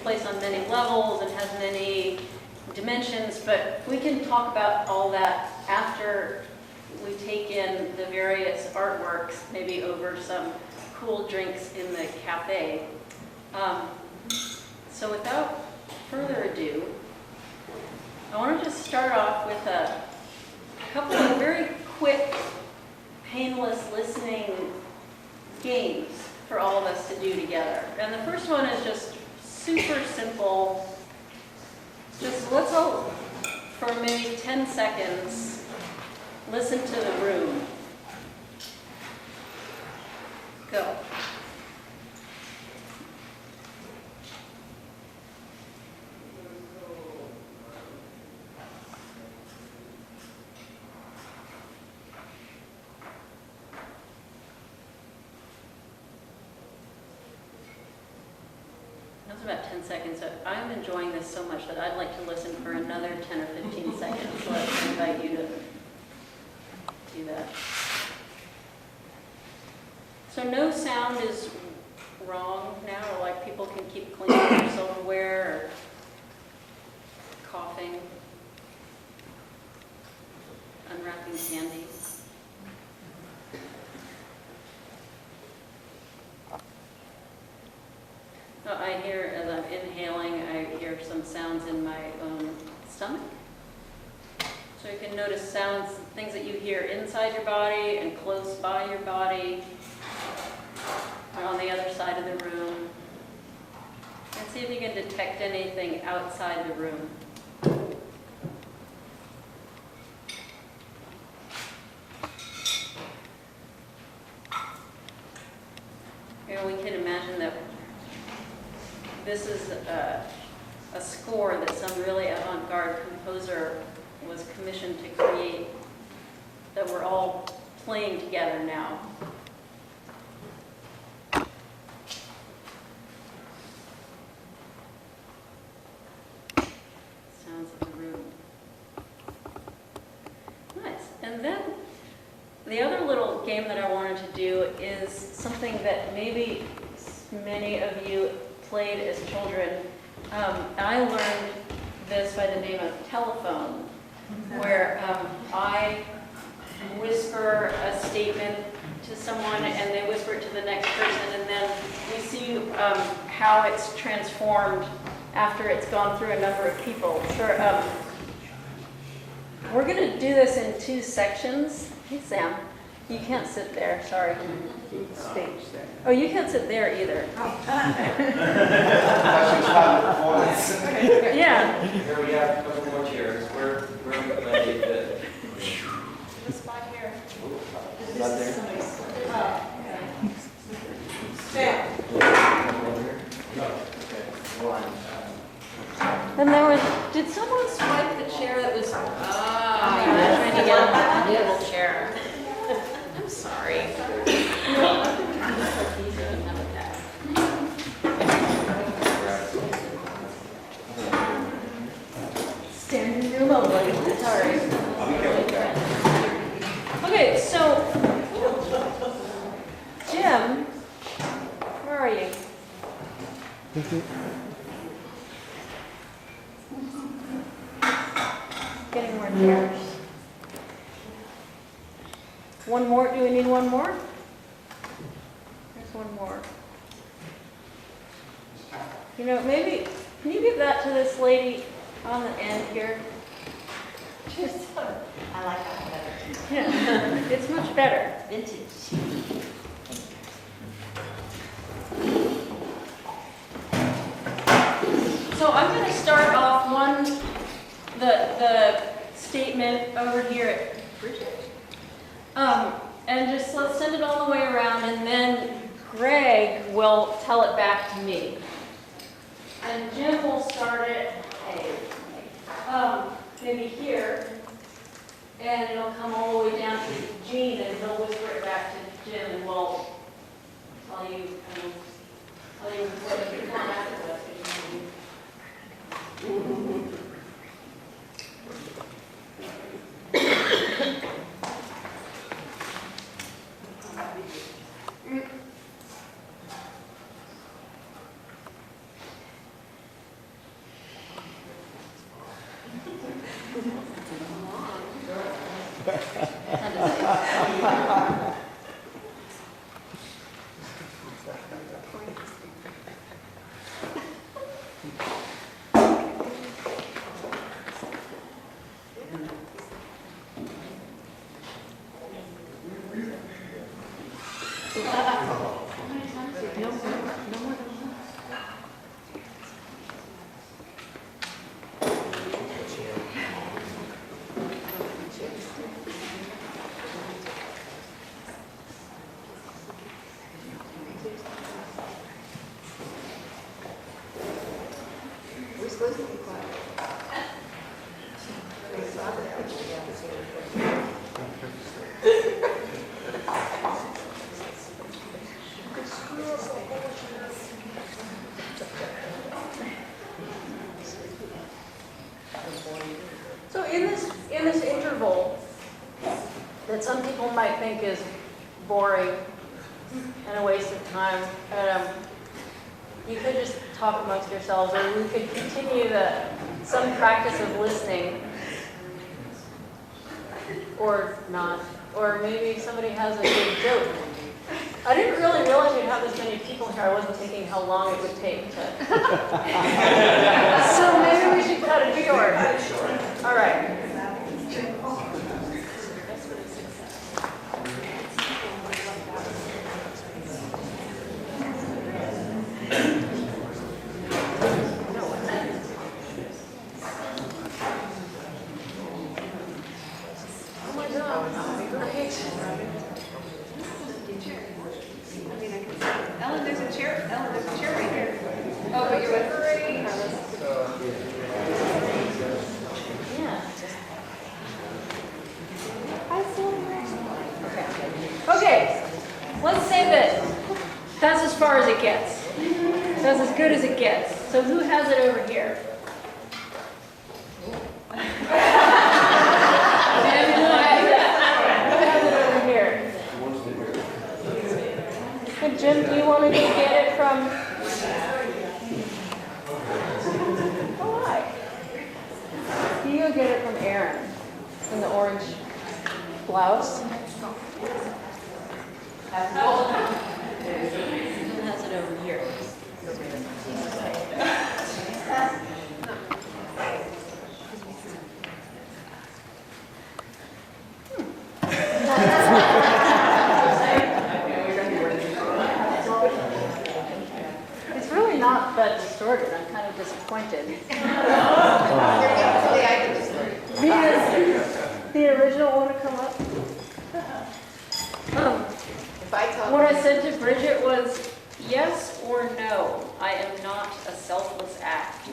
place on many levels and has many dimensions, but we can talk about all that after we take in the various artworks, maybe over some cool drinks in the cafe. So without further ado, I want to just start off with a couple of very quick, painless listening games for all of us to do together. And the first one is just super simple. Just let's all, for maybe 10 seconds, listen to the room. Go. That was about 10 seconds. So I'm enjoying this so much that I'd like to listen for another 10 or 15 seconds. So let's invite you to do that. So no sound is wrong now, or like people can keep cleaning their silverware or coughing, unwrapping candy. I hear, as I'm inhaling, I hear some sounds in my own stomach. So you can notice sounds, things that you hear inside your body and close by your body, or on the other side of the room. And see if you can detect anything outside the room. Here we can imagine that this is a score that some really avant-garde composer was commissioned to create, that we're all playing together now. Sounds of the room. Nice. And then the other little game that I wanted to do is something that maybe many of you played as children. I learned this by the name of telephone, where I whisper a statement to someone and they whisper it to the next person, and then we see how it's transformed after it's gone through a number of people. Sure. We're going to do this in 2 sections. Hey, Sam. You can't sit there, sorry. Stage there. Oh, you can't sit there either. Yeah. Here we have a couple more chairs. Where are we going to take the... This spot here. Not there? Sam. Okay. One. And there was, did someone swipe the chair that was, I'm trying to get a little chair. I'm sorry. Standing room only, sorry. Okay, so, Jim, where are you? Getting more chairs. One more, do we need one more? There's one more. You know, maybe, can you give that to this lady on the end here? Just, I like that better. yeah, it's much better. Vintage. So I'm going to start off the statement over here at Bridget. And just let's send it all the way around, and then Greg will tell it back to me. And Jim will start it maybe here, and it'll come all the way down to Jean, and he'll whisper it back to Jim, and we'll tell you what you want after this. We're supposed to be quiet. So in this interval that some people might think is boring and a waste of time, you could just talk amongst yourselves, or we could continue some practice of listening, or not, or maybe somebody has a good joke. I didn't really realize we'd have this many people here. I wasn't thinking how long it would take to. So maybe we should cut it short. All right. Oh my God. Great. Ellen, there's a chair. Ellen, there's a chair right here. Oh, but you're with her already? Yeah. Okay, let's say that that's as far as it gets. That's as good as it gets. So who has it over here? Who has it over here? And Jim, do you want to go get it from? Oh, hi. You go get it from Aaron in the orange blouse. Who has it over here? It's really not that distorted. I'm kind of disappointed. The original want to come up? If I talk. What I said to Bridget was, yes or no, I am not a selfless act.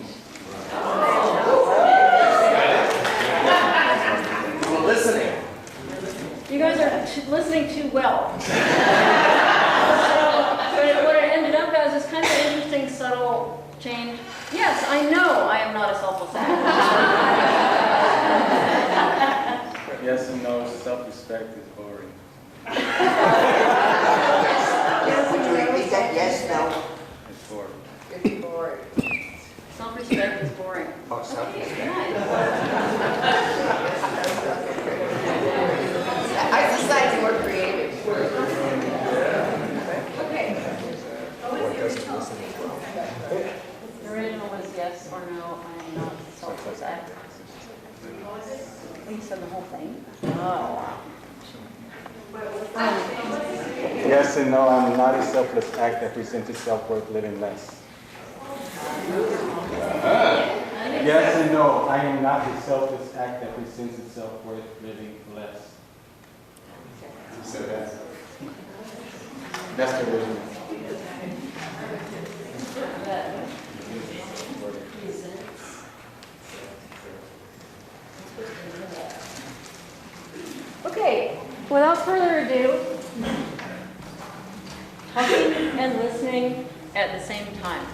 We're listening. You guys are listening too well. But what it ended up as is kind of an interesting, subtle change. Yes, I know I am not a selfless act. Yes and no, self-respect is boring. Repeat that, yes, no. It's boring. It's boring. Self-respect is boring. Oh, self-respect. I decided more creative. Okay. The original was yes or no, I am not a selfless act. You said the whole thing? Oh. Yes and no, I'm not a selfless act that presents itself worth living less. Yes and no, I am not a selfless act that presents itself worth living less. So that's the original. Okay, without further ado, talking and listening at the same time.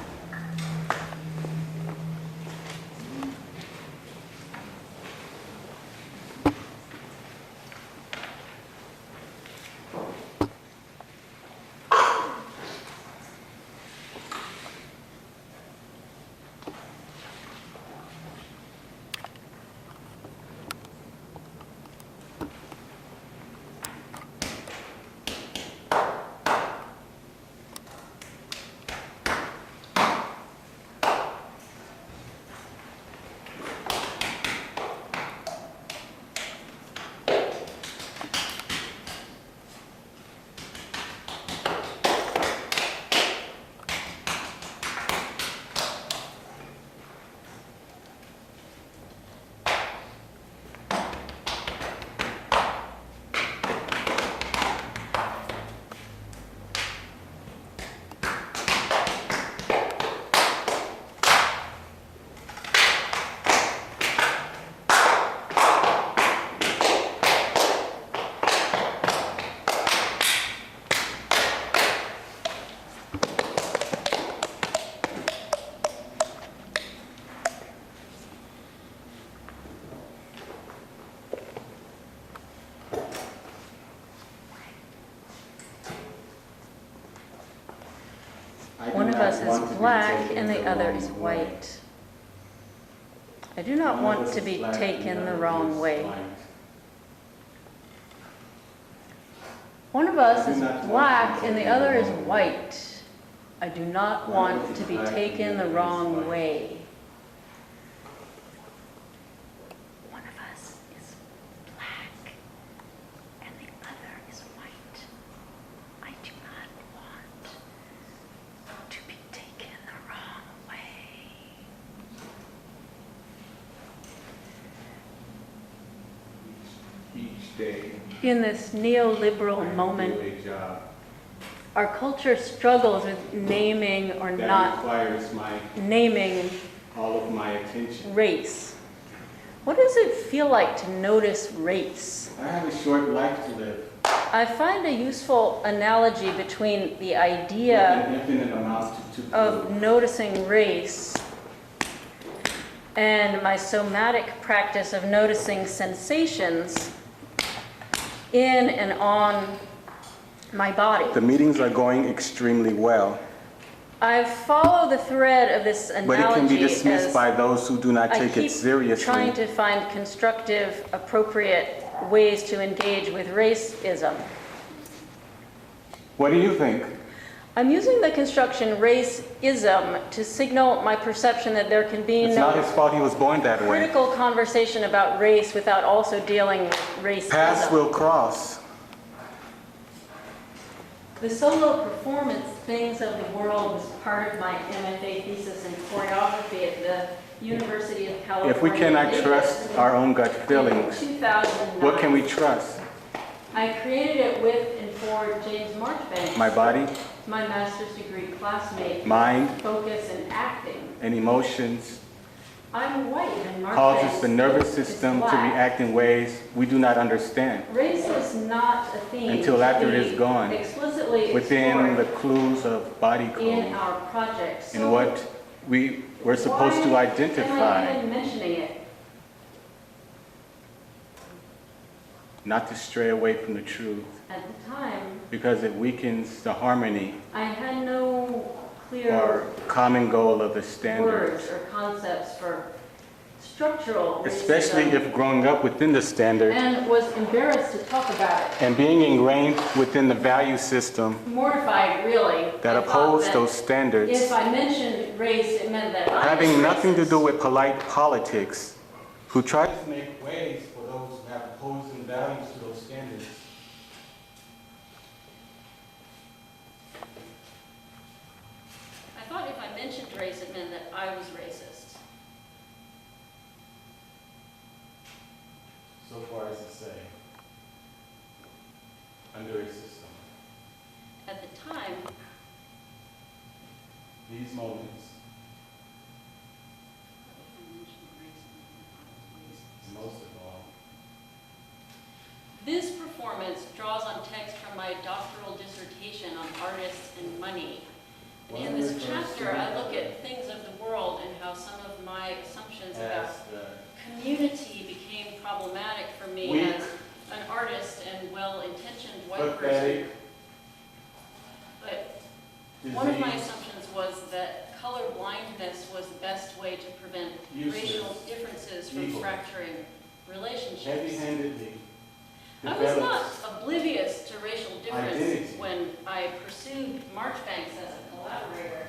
black taken and the other wrong is way. white. I do not One of want us to is be black and taken the other wrong is way. white. One of us I do is not want black to be and the taken other the is wrong way. white. I do not One of want us to is be black and taken the the other is wrong white. way. One of us is black and the other is white. I do not want to be taken the wrong way. Each day, In this neoliberal I moment, do a job our culture struggles with naming or that not requires naming all of my attention. race. What does it feel like to notice race? I have a short life to live. I find a useful analogy between the With idea an infinite amount to of prove. noticing race and my somatic practice of noticing sensations in and on my body. The meetings are going extremely well, I follow the thread of this analogy but it can be dismissed as by those who do not I take it keep seriously. trying to find constructive, appropriate ways to engage with racism. What do you think? I'm using the construction racism to signal my perception that there can be It's not his no fault he was born that way. critical conversation about race without also dealing with racism. Paths will cross. The solo performance Things of the World was part of my MFA thesis in choreography at the University of California. If we cannot trust our own gut feelings, 2009. what can we trust? I created it with and for James Marchbank, My body, my master's degree classmate. mind, Focus and acting. and emotions I'm white and Marchbank causes the nervous is system to black. react in ways we do not understand Race is not a theme until to after be it is gone, explicitly within the explored clues of body in code our project. and So what we were supposed to why am I identify, even mentioning it? not to stray away from the truth, At the time, because it weakens the harmony I had no clear or common goal of the standards. words or concepts for structural Especially racism, if growing up within the standard and was embarrassed to talk about it. and being ingrained within the value system Mortified, really. that I thought oppose that those standards, if I mentioned race, it meant that I was having nothing to racist. do with polite politics, who try to make ways for those who have opposing values to those standards. I thought if I mentioned race, it meant that I was racist. So far as to say, under a system, At the time, these moments, if I mentioned race, it meant that I was racist. most of all, This performance draws on text from my doctoral dissertation on artists and money. And in this chapter, I look at things of the world and how some of my assumptions about as the community became problematic for me weak, as an artist and well-intentioned white person. pathetic, But one of my disease, assumptions was that color blindness was the best way to prevent Useless, racial differences from evil, fracturing relationships. heavy-handedly I was not develops oblivious to racial differences identity. when I pursued Marchbanks as a collaborator.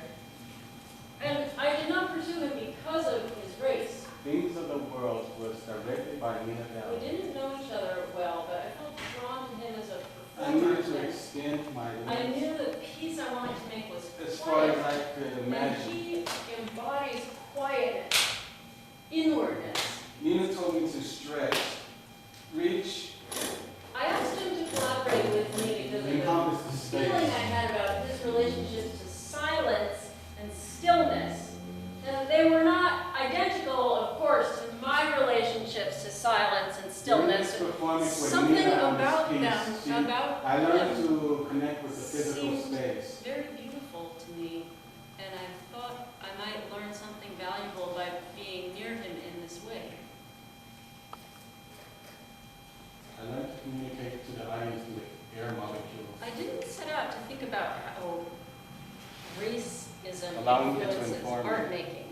And I did not pursue him because of his race. Things of the World was directed by Nina We Valley. didn't know each other well, but I felt drawn to him as a I performer. needed to And extend my I limbs knew the piece I wanted to make was as far as quiet. I could And imagine. he embodies quietness, inwardness. Nina told me to stretch, reach, I asked him to collaborate with me because of the encompass the feeling I space. had about his relationships to silence and stillness. And they were not identical, of course, to my relationships to silence and During stillness. this performance with Something Nina on about this them, piece, about I learned him, to connect with the physical seemed space. very beautiful to me. And I thought I might learn something valuable by being near him in this way. I learned to communicate to the audience through air molecules. I didn't set out to think about how racism Allow me to influences inform you. art making.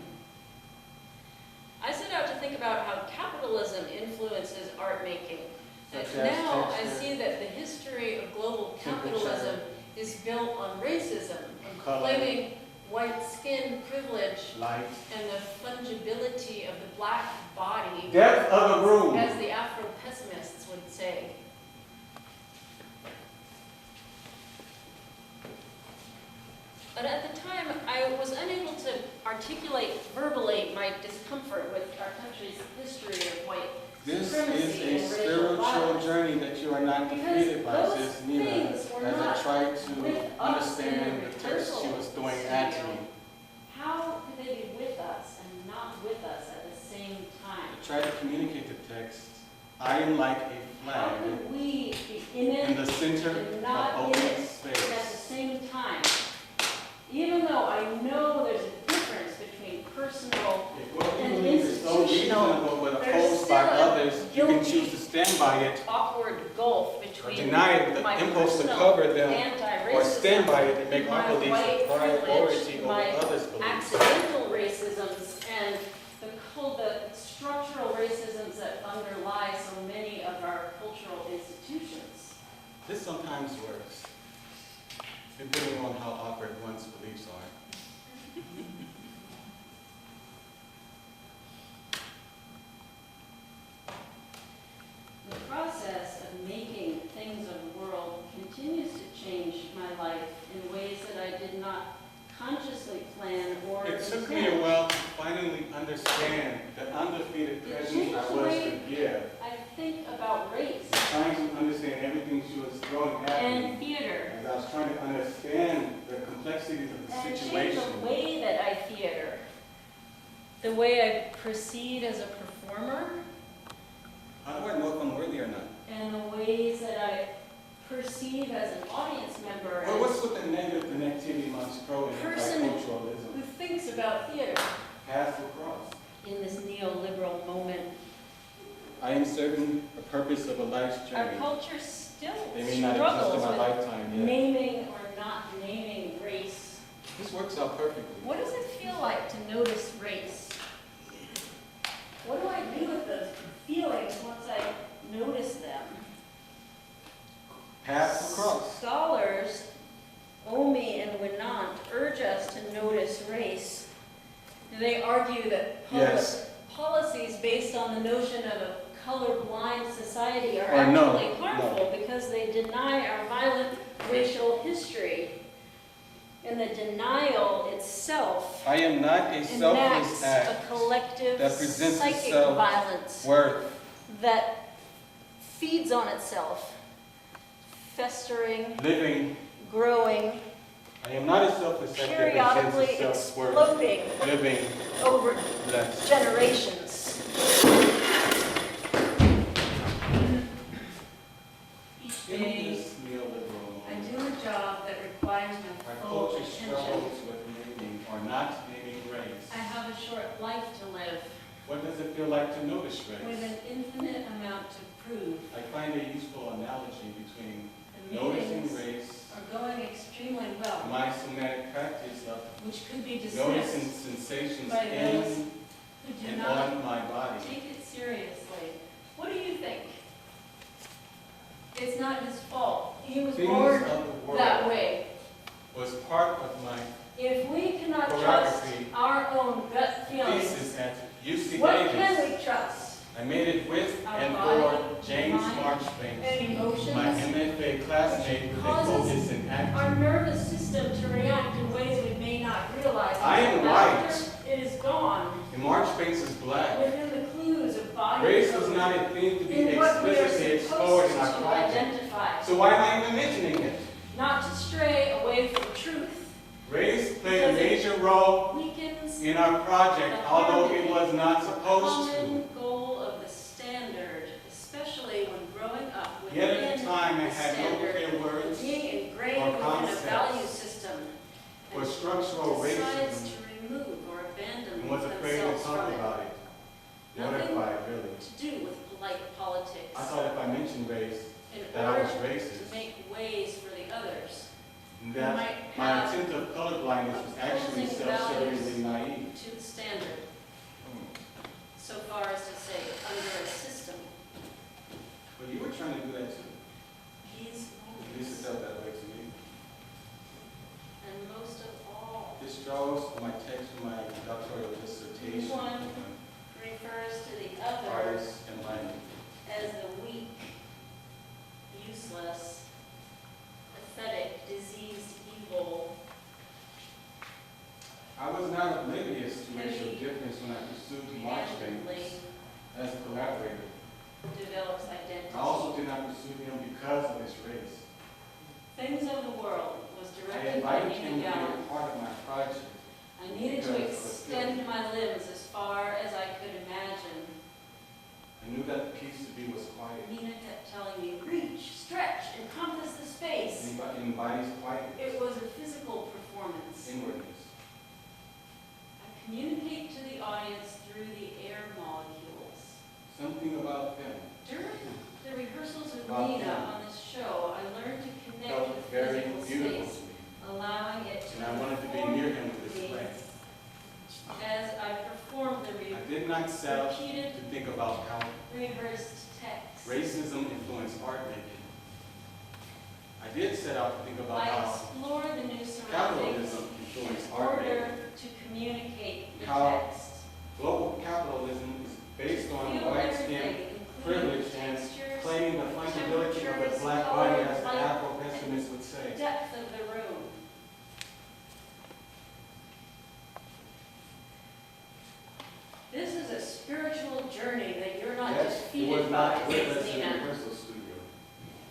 I set out to think about how capitalism influences art making. And Such as now I texture, see that the history of global temperature, capitalism is built on racism, color, claiming white skin privilege light, and the fungibility of the black body, depth of a room. as the Afro-pessimists would say. But at the time, I was unable to articulate verbally my discomfort with our country's history of white This supremacy is a and racial spiritual violence. journey that you are not Because defeated by, those Sis Nina, things were as I not tried with to us in understand the the text she was throwing at studio. me. How could they be with us and not with us at the same time? I tried to communicate the text. I am like a How flag could we be in in it the center and of not in open it at the space. same time? Even though I know there's a difference between personal, If what you and believe is so institutional, reasonable but there's opposed by still a others, you can guilty, choose to stand by it awkward gulf or between deny it with my the impulse to personal cover them, anti-racism, or stand by it and make my our beliefs white a priority privilege, over my others' beliefs. accidental racisms, and the structural racisms that underlie so many of our cultural institutions. This sometimes works, depending on how awkward one's beliefs are. The process of making things of the world continues to change my life in ways that I did not consciously plan or It took me a intend. while to finally understand the undefeated It presence changed I the was way to give. I think about race Trying to understand everything she was throwing at me. and theater, As I was trying to understand the complexities of the and it changed situation. the way that I theater, the way I proceed as a performer, How do I know if I'm worthy or not? and the ways that I perceive as an audience member. Well, and what's with the negative connectivity amongst pro and Person- anti-culturalism? who thinks about theater Pass across. in this neoliberal moment. I am serving a purpose of a life's Our journey. culture still They may not exist in struggles my with lifetime yet. naming or not naming race. This works out perfectly. What does it feel like to notice race? What do I do with those feelings once I notice them? Pass across. Scholars, Omi and Winant, urge us to notice race. They argue that Yes. policies based on the notion of a colorblind society are Or no, actually harmful because they deny our violent racial history. And the denial itself I am not a selfless enacts a act. collective that presents psychic itself violence Worth. that feeds on itself, festering, Living. growing, I am not a selfless act that periodically presents itself worth. exploding Living. over Less. generations. Each In day, this neoliberal I moment, do a job that requires my our full culture attention. struggles with naming or not naming race. I have a short life to live What does it feel like to notice with race? an infinite amount to prove. I find a useful analogy between The noticing meetings race are going extremely and well, my somatic practice of which could be noticing dismissed sensations by those in who do and not on my body. take it seriously. What do you think? It's not his fault. He was Things born of the that world way. was part of my If we cannot trust choreography our own gut feelings, thesis at UC what Davis. can we trust? I made it with Our and body, for James mind, Marchbanks, And emotions? my MFA classmate with a Causes focus in our acting. nervous system to react in ways we may not realize. I am Until white. after it is gone, And Marchbanks is black. within the clues of body Race was code, not a thing to be in what we are explicitly explored in our supposed to project. identify, So why am I even mentioning it? not to stray away from truth. Race played a Because it major role Weakens in our project, the although it harmony, was not supposed to. common goal of the standard, especially when growing up Yet within at the time, I the had no standard, clear words being ingrained or within a concepts value system, for and structural decides racism to remove or abandon and was afraid to themselves talk from it. about it. Nothing Mortified, really. to do with polite politics. I thought if I mentioned race, in that I order was to racist. make ways for the others. And You that might my have attempt of colorblindness was actually opposing self-servingly naive. to the standard, so far as to say, under a system. But you were trying to do that too. These At least it moments, felt that way to me. and most of all, This draws my text from my doctoral dissertation One. on refers to the other artists and language. as the weak, useless, pathetic, diseased, evil. I was not oblivious to racial Heavy, difference when I pursued to march handedly things as a collaborator. develops identity. I also did not pursue him because of his race. Things of the World was I directed by invited him Nina to be Gallen. a part of my project. I needed to extend my limbs as far as I could imagine. I knew that the piece to be was quiet. Nina kept telling me, reach, stretch, encompass the space. It embodies quiet It was a physical performance. inwardness. I communicate to the audience through the air molecules. Something about them During the rehearsals with Wow. Nina on this show, I learned to connect felt with very physical beautiful space, to me. allowing it to And I wanted to be near him with this play. as I performed the I did not set out to repeated, think about how rehearsed text. racism influenced art making. I did set out to think about I how explored the new surroundings capitalism influenced in art making. order to communicate the How text. Global capitalism is based on Feel white skin everything, including privilege and textures, claiming the fungibility of the temperatures, black color, body, as the light, Afro-pessimists would say. depth of the room. This is a spiritual journey that you're not Yes, it was defeated by, not with us in the Nina. rehearsal studio.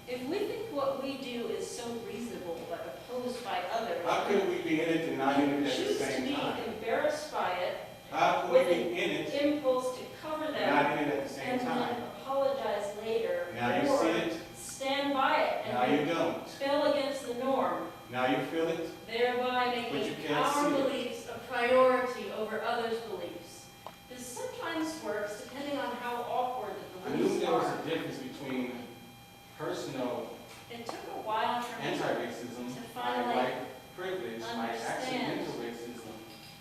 If we think what we do is so reasonable but opposed by others, How could we be in it and not in it at the choose to same be time? embarrassed by it, How could we be in it impulse to cover and them, not in it at the same and time? then apologize later, Now you or see it, stand by it now you and don't. rebel against the norm, Now you feel it, thereby But you making can't our see it. beliefs a priority over others' beliefs. This sometimes works depending on how awkward the I knew beliefs there was are. a difference between personal It took a while for me anti-racism, to my finally white privilege, my understand accidental racism,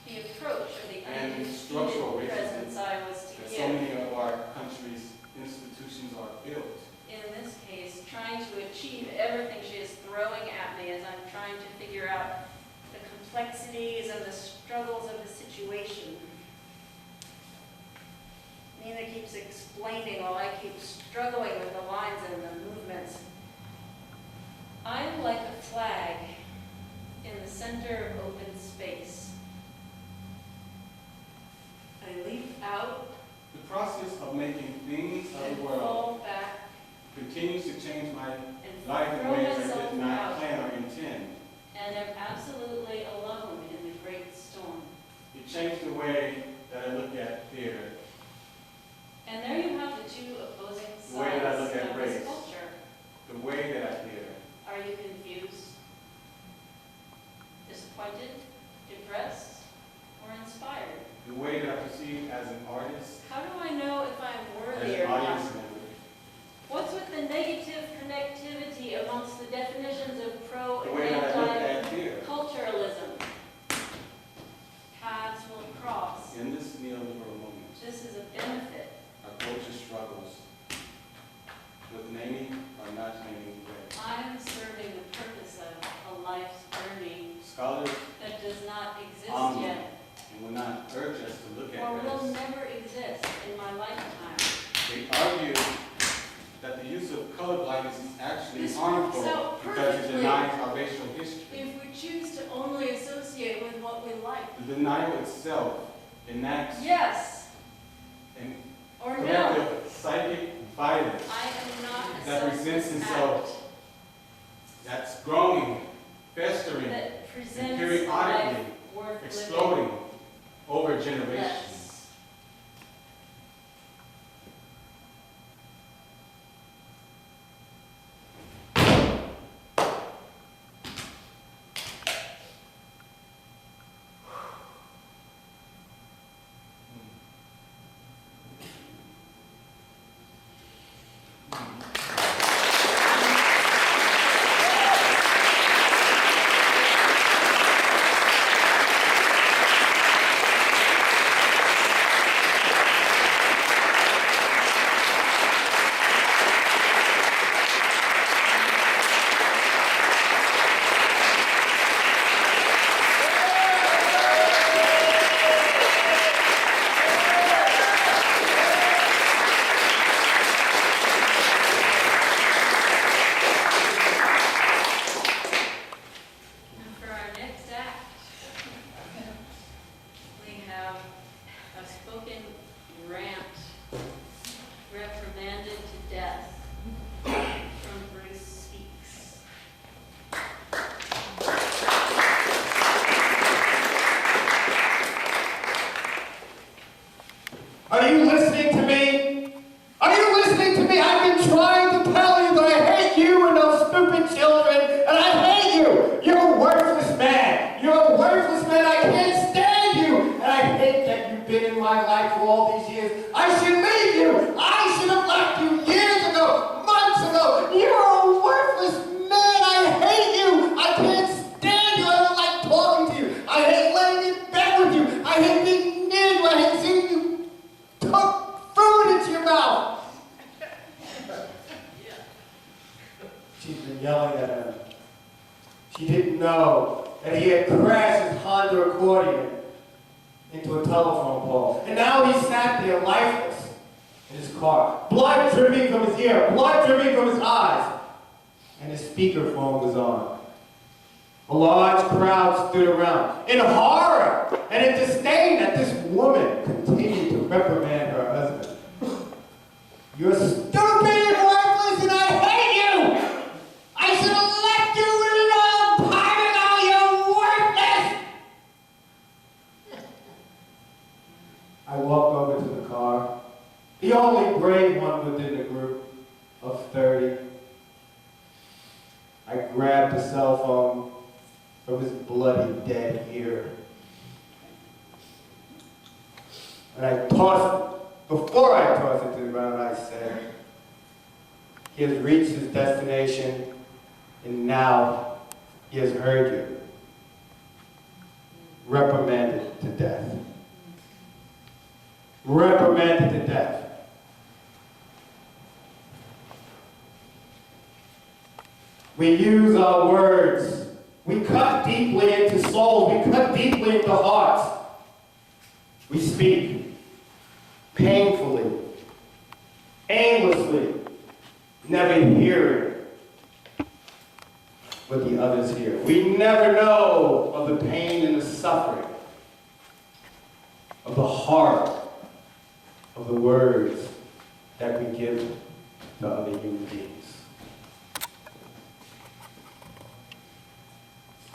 the approach or the and structural undefeated racism presence I was to that so give. many of our country's institutions are built. In this case, trying to achieve everything she is throwing at me as I'm trying to figure out the complexities and the struggles of the situation. Nina keeps explaining while I keep struggling with the lines and the movements. I'm like a flag in the center of open space. I leap out The process of making things of and the world fall back continues to change my and life in throw ways I myself did not out. plan or intend. And am absolutely alone in the great storm. It changed the way that I look at theater, And there you have the two opposing The way that I sides look at of this race. culture. the way that I theater. Are you confused, disappointed, depressed, or inspired? The way that I perceive as an artist, How do I know if I'm as worthy an or audience not? member. What's with the negative connectivity amongst the definitions of pro The and way that I look at theater. anti-culturalism? Paths will cross. In this neoliberal moment, This is a benefit. our culture struggles with naming or not naming way. I'm serving the purpose of a life's journey Scholars that does not exist Omni. yet, and will not urge us to look or at will race. never exist in my lifetime. They argue that the use of colorblindness is actually This harmful works out because it perfectly. denies our racial history. If we choose to only associate with what we like. The denial itself enacts Yes an or no. collective psychic violence I am not a that presents selfless itself, act that's growing, festering, that presents a periodically life worth exploding over living. generations. Less. unspoken rant, reprimanded to death, from Bruce Speaks. Are you listening to me? Are you listening to me? I've been trying to tell you that I hate you and those stupid children, and I hate you. You're a worthless man. You're a worthless man. I can't stand you. And I hate that you've been in my life for all these years. I should leave you. I should have left you years ago, months ago. You're a worthless man. I hate you. I can't stand you. I don't like talking to you. I hate laying in bed with you. I hate being near you. I hate seeing you tuck food into your mouth. She's been yelling at him. She didn't know that he had crashed his Honda accordion into a telephone pole. And now he sat there lifeless in his car. Blood dripping from his ear, blood dripping from his eyes. And his speakerphone was on. A large crowd stood around in horror and in disdain that this woman continued to reprimand her husband. You're stupid and worthless and I hate you! I should have left you a long time ago, you're worthless! I walked over to the car, the only brave one within the group of 30. I grabbed the cell phone from his bloody dead ear. And I tossed it. Before I tossed it to the ground, I said, he has reached his destination, and now he has heard you. Reprimanded to death. Reprimanded to death. We use our words. We cut deeply into souls. We cut deeply into hearts. We speak painfully, aimlessly, never hearing what the others hear. We never know of the pain and the suffering, of the horror of the words that we give to other human beings.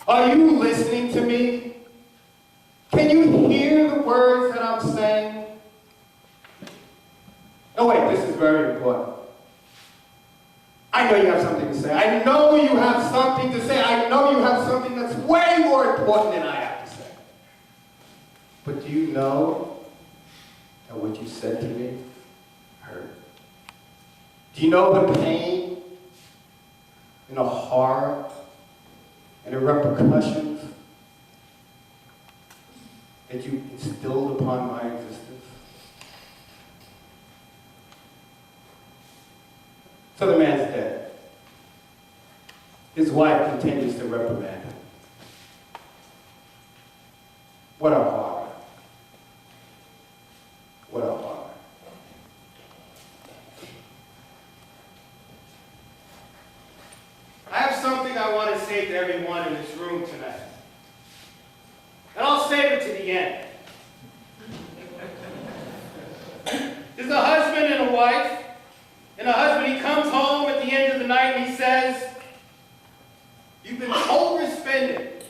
Are you listening to me? Can you hear the words that I'm saying? Oh wait, this is very important. I know you have something to say. I know you have something to say. I know you have something that's way more important than I have to say. But do you know that what you said to me hurt? Do you know the pain and the horror and the repercussions that you instilled upon my existence? So the man's dead. His wife continues to reprimand him. What a horror. What a horror. I have something I want to say to everyone in this room tonight. And I'll save it to the end. There's a husband and a wife. And the husband, he comes home at the end of the night and he says, you've been overspending.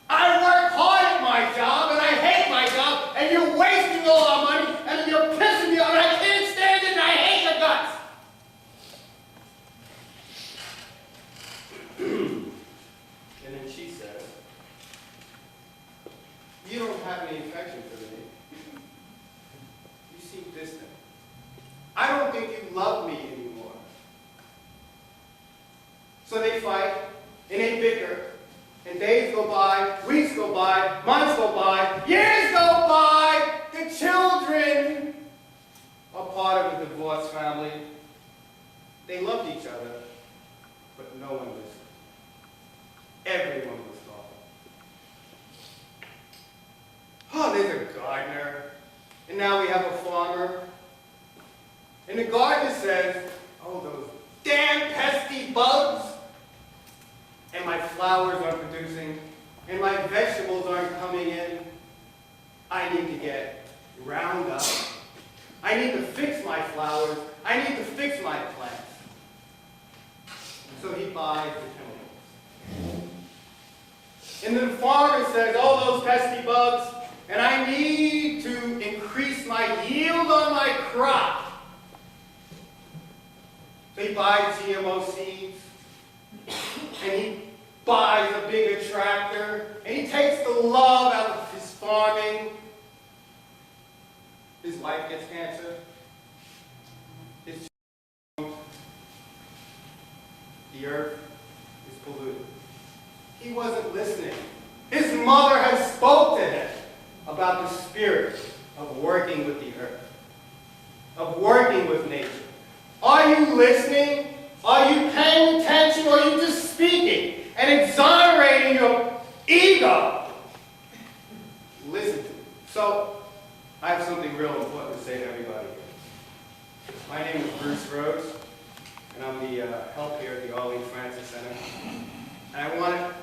I work hard at my job and I hate my job and you're wasting all our money and you're pissing me off and I can't stand it and I hate your guts. And then she says, you don't have any affection for me. You seem distant. I don't think you love me anymore. So they fight, and they bicker, and days go by, weeks go by, months go by, years go by. The children are part of a divorced family. They loved each other, but no one listened. Everyone was gone. Oh, there's a gardener, and now we have a farmer. And the gardener says, oh, those damn pesky bugs. And my flowers aren't producing, and my vegetables aren't coming in. I need to get Roundup. I need to fix my flowers. I need to fix my plants. So he buys the chemicals. And then the farmer says, oh, those pesky bugs, and I need to increase my yield on my crop. So he buys GMO seeds, and he buys a bigger tractor, and he takes the love out of his farming. His wife gets cancer. His the earth is polluted. He wasn't listening. His mother had spoke to him about the spirit of working with the earth, of working with nature. Are you listening? Are you paying attention? Or are you just speaking and exonerating your ego? Listen to me. So, I have something real important to say to everybody here. My name is Bruce Rhodes, and I'm the help here at the Arlene Francis Center. And I want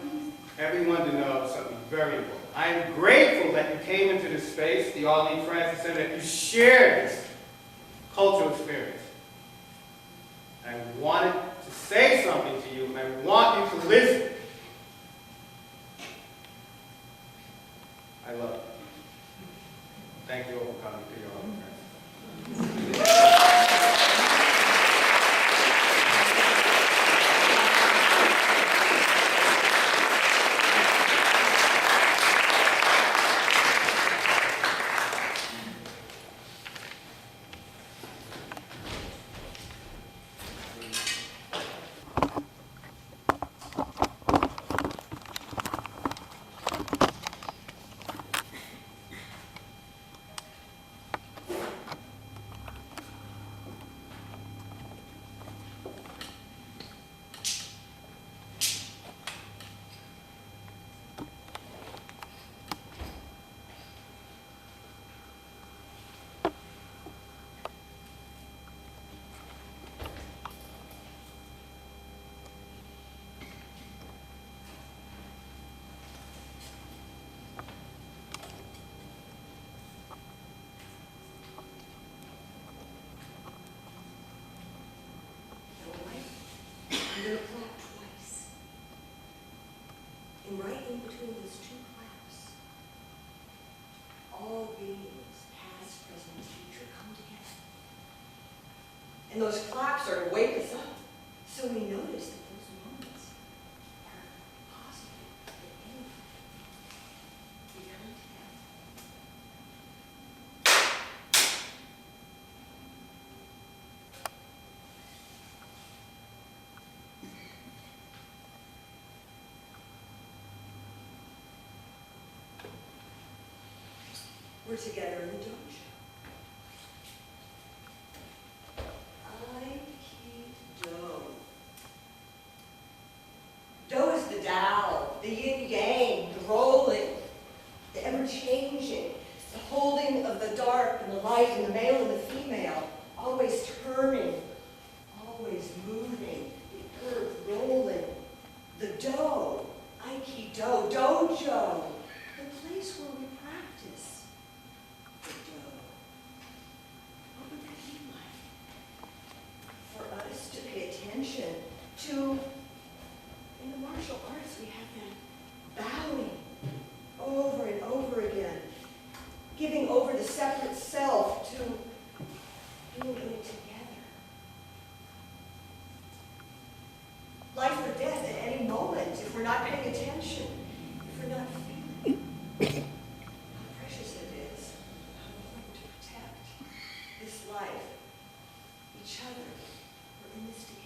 everyone to know something very important. I am grateful that you came into this space, the Arlene Francis Center, that you shared this cultural experience. And I wanted to say something to you, and I want you to listen. I love you. Thank you all for coming to your Arlene Francis. You're gonna clap twice. And right in between those two claps, all beings, past, present, and future, come together. And those claps are to wake us up, so we notice that those moments are possible at any time. We come together. We're together in the dojo. Aikido. Do is the Tao, the yin-yang, the rolling, the ever-changing, the holding of the dark and the light and the male and the female, always turning, always moving, the earth rolling. The Do, Aikido, dojo, the place where we practice. What would that be like? For us to pay attention to, in the martial arts, we have that bowing over and over again, giving over the separate self to being in it together. Life or death at any moment, if we're not paying attention, if we're not feeling how precious it is, how important to protect this life, each other. We're in this together.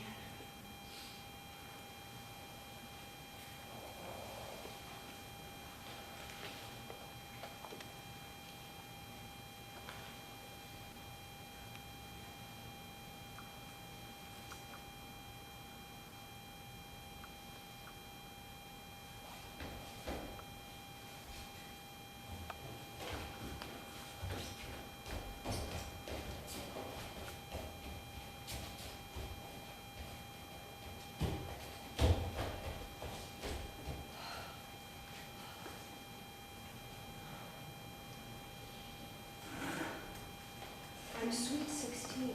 I'm sweet 16.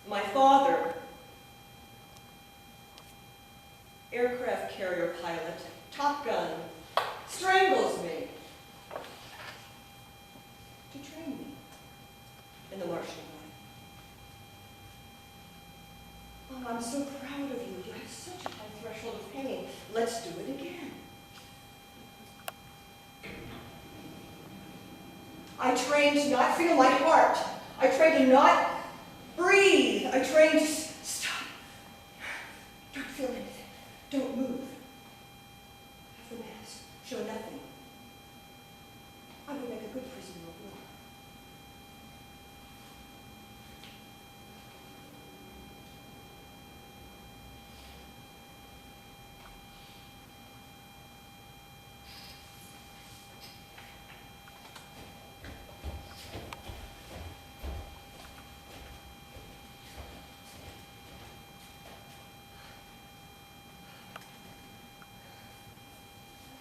My father, aircraft carrier pilot, Top Gun, strangles me to train me in the Martian way. Oh, I'm so proud of you. You have such a high threshold of pain. Let's do it again. I trained to not feel my heart. I trained to not breathe. I trained to stop. Don't feel anything. Don't move. Have the mask. Show nothing. I would make a good prisoner of war.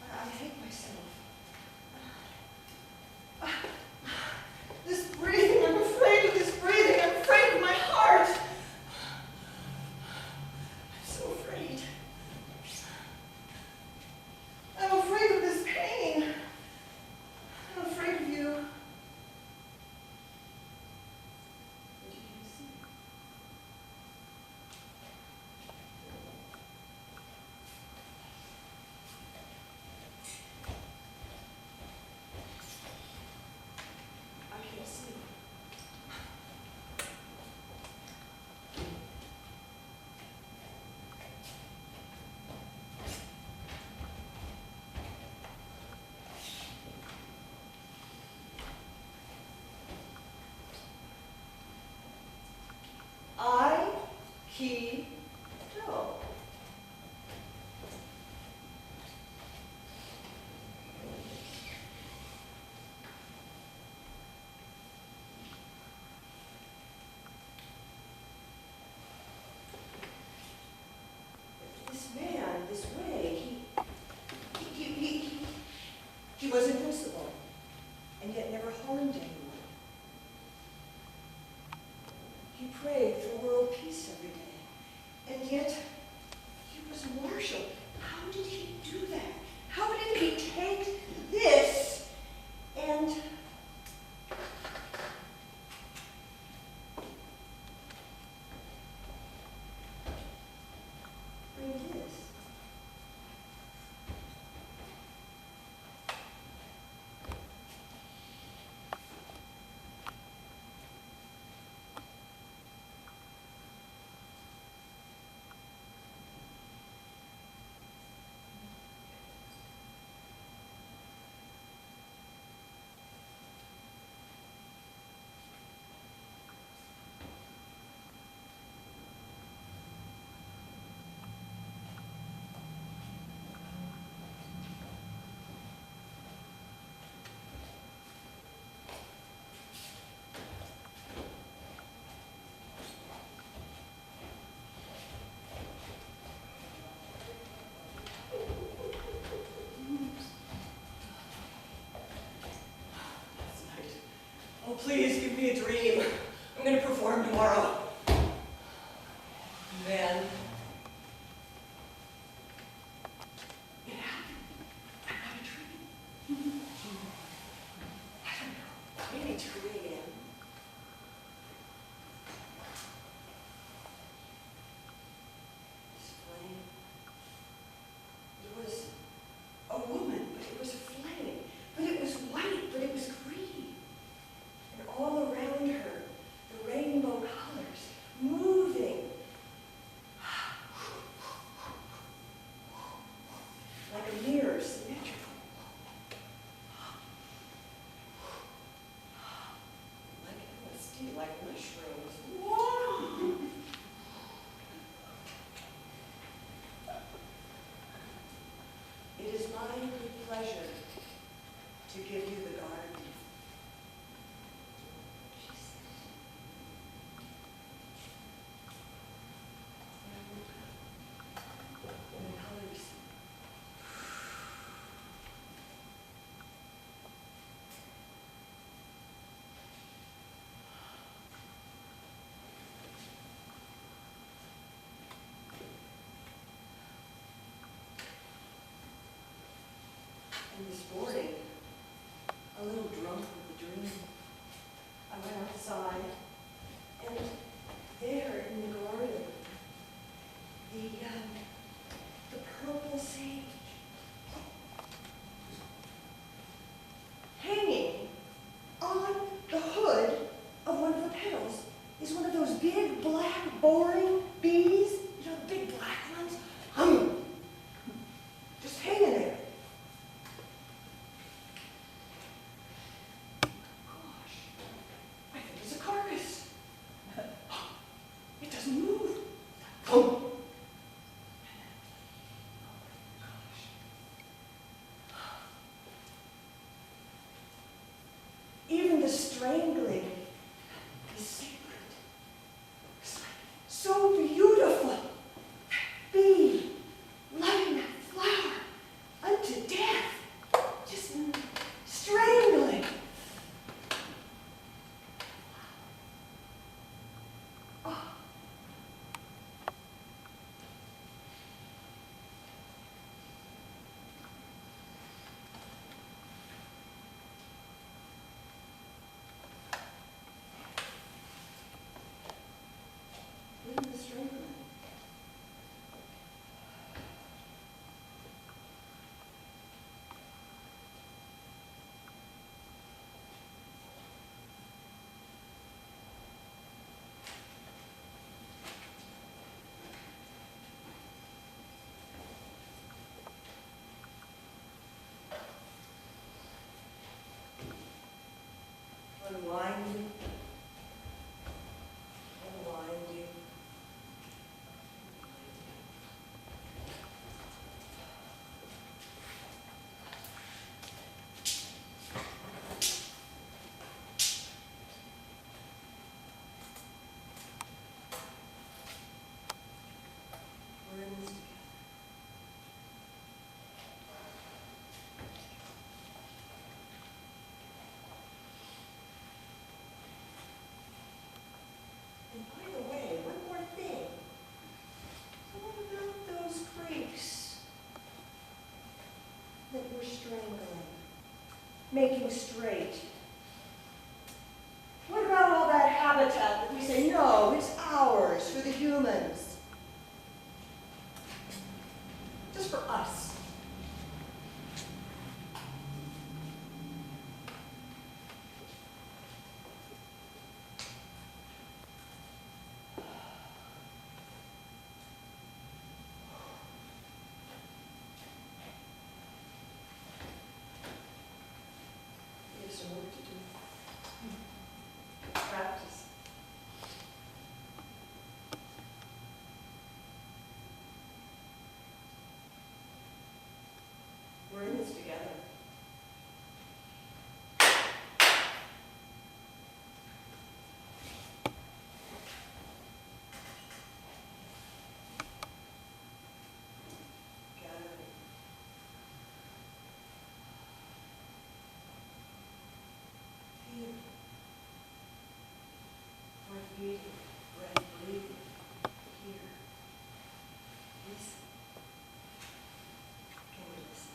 I hate myself. This breathing, I'm afraid of this breathing. I'm afraid of my heart. I'm so afraid. I'm afraid of this pain. I'm afraid of you. What do you see? I can't see. I, he, no. This man, this way, he was invincible, and yet never harmed anyone. He prayed for world peace every day, and yet he was a marshal. How did he do that? How did he take this and bring this? Oh, please give me a dream. I'm going to perform tomorrow. And then it happened. I got a dream. I don't know, maybe 2 a.m. This flame. It was a woman, but it was a flame. But it was white, but it was green. And all around her, the rainbow colors moving. Like a mirror, symmetrical. Like LSD, like mushrooms. Whoa! It is my good pleasure to give you the garden. She said. this morning, a little drunk with the dream. I went outside, and there in the garden, the purple sage, hanging on the hood of one of the petals is one of those big, black, boring bees. You know, the big black ones? Just hanging there. Gosh, I think it's a carcass. It doesn't move. Oh. Even the strangling is sacred. It's like so beautiful. Bee, loving that flower unto death, just strangling. Oh. Even the strangling. Unwinding, unwinding. We're in this together. And by the way, one more thing. What about those creeks that we're strangling, making straight? What about all that habitat that we say, no, it's ours for the humans? Just for us. We have some work to do. Practice. We're in this together. Gathering. Feel. Breath breathing. Breath breathing. Here. Listen. Can we listen?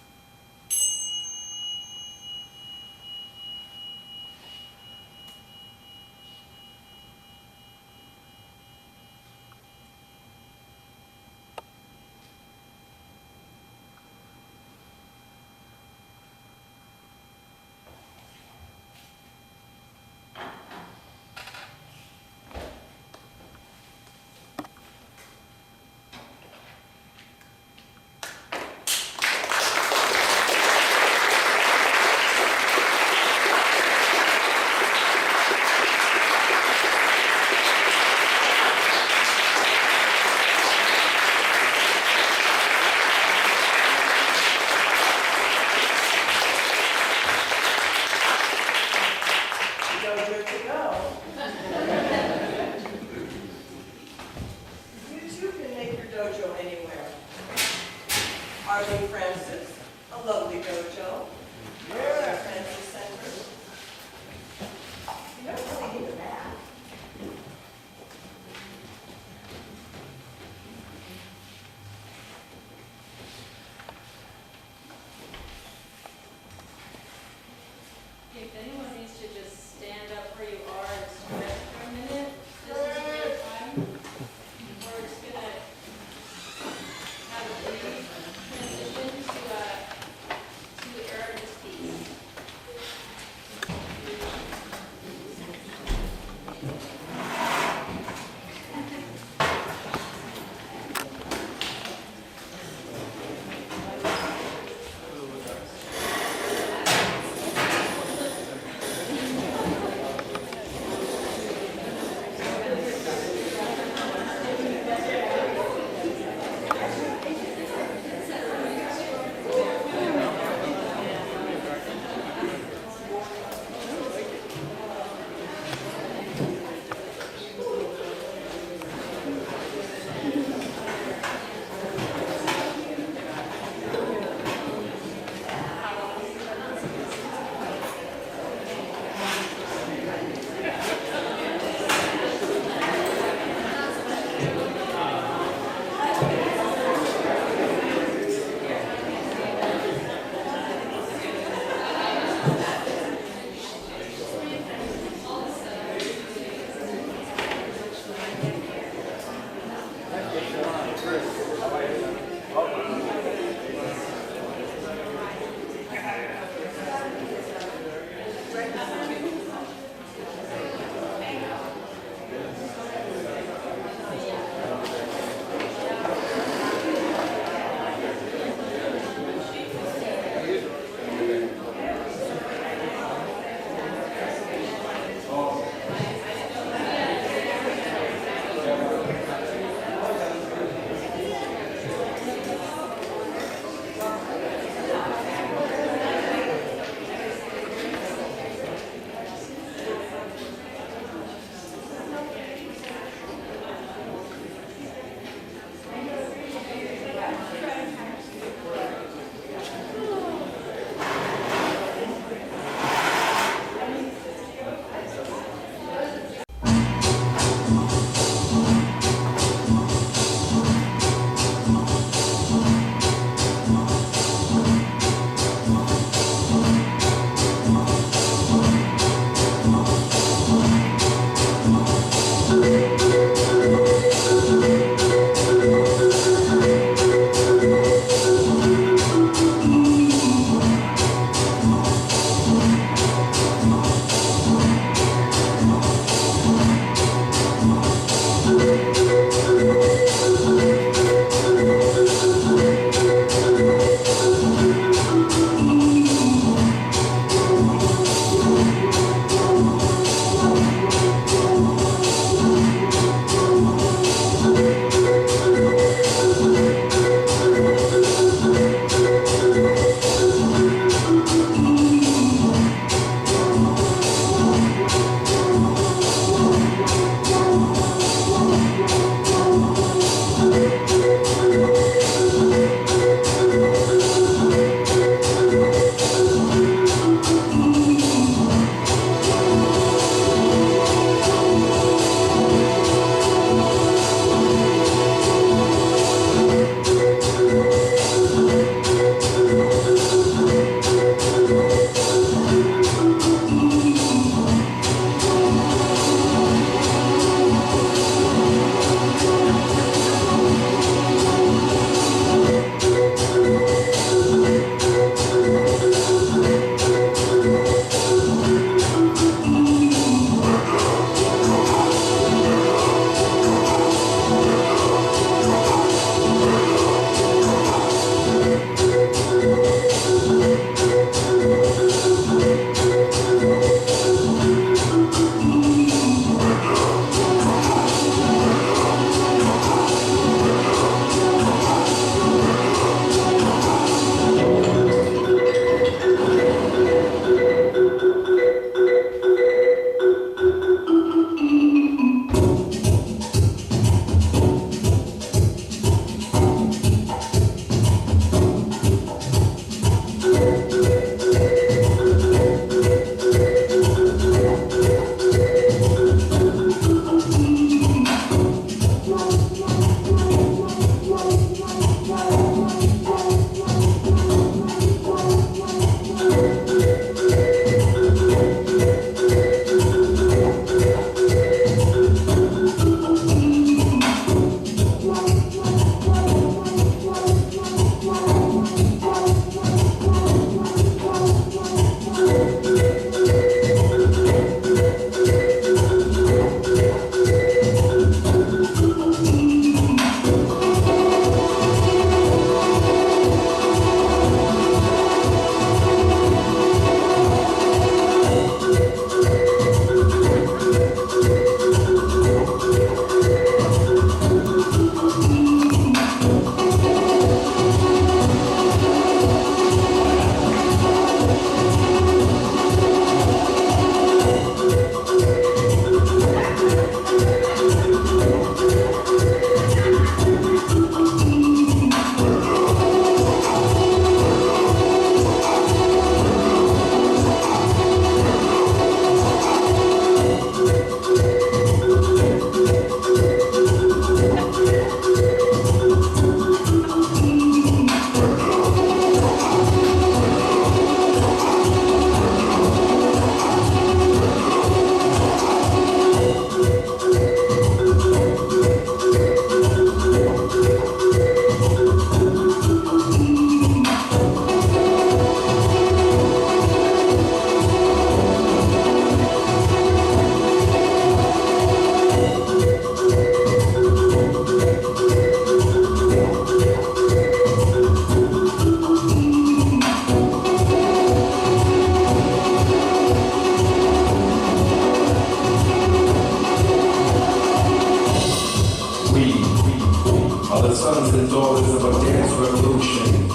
the sons and daughters of a dance revolution.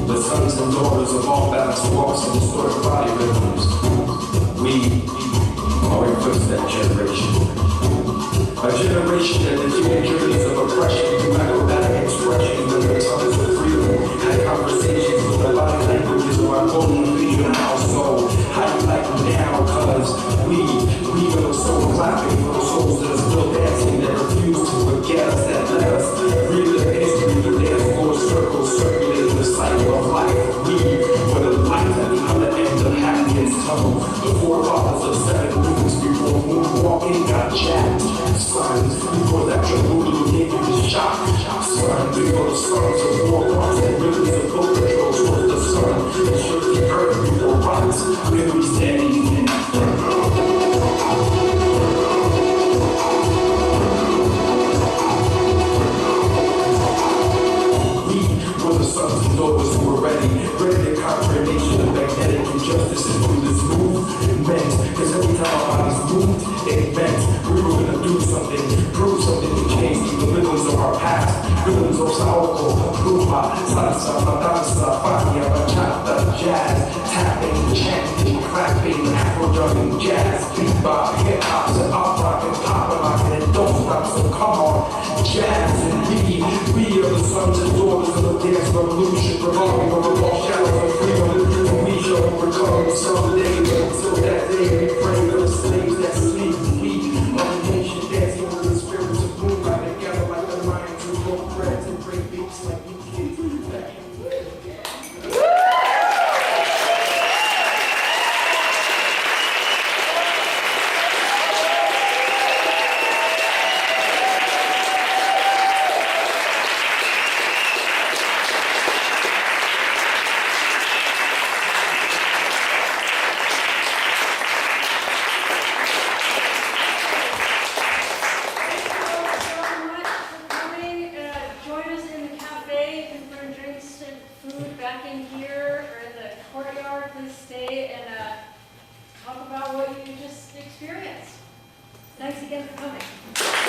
The sons and daughters of all balanced walks and historic body rhythms. We are a footstep generation. A generation that endured journeys of oppression through acrobatic expression with their tongues of freedom. Had conversations with the body languages of our own vision household. How you like them now? Cause we are the soul clapping for the souls that are still dancing, that refuse to forget us, that let us relive history. The dance floor circle circulating the cycle of life. We were the light at the other end of Happy's tunnel. The forefathers of 7 moons before moonwalking got jacked. Son, before that your voodoo gave you the shock. Son, before the sons of war parts and rhythms of boat patrols towards the sun. And shook the earth before rocks. Where we standing in the sons and daughters who were ready to conquer a nation of magnetic injustices through this movement. Cause every time our bodies moved, it meant we were gonna do something, prove something to change the rhythms of our past. Rhythms of Saoko, rumba, salsa, danza, fania, bachata, jazz, tapping, chanting, clapping, afro-drumming, jazz, bebop, hip-hop, and up-rock, and pop-rock, and don't stop, so come on, jazz, and we are the sons and daughters of the dance revolution, revolving over all shadows of freedom, and we shall overcome someday, but until that day, we pray for the slaves that sleep, we are the nation dancing with the spirits of moonlight together like the lions who grow breads and break beats like you kids. Back in here or in the courtyard, please stay and talk about what you just experienced. Thanks again for coming.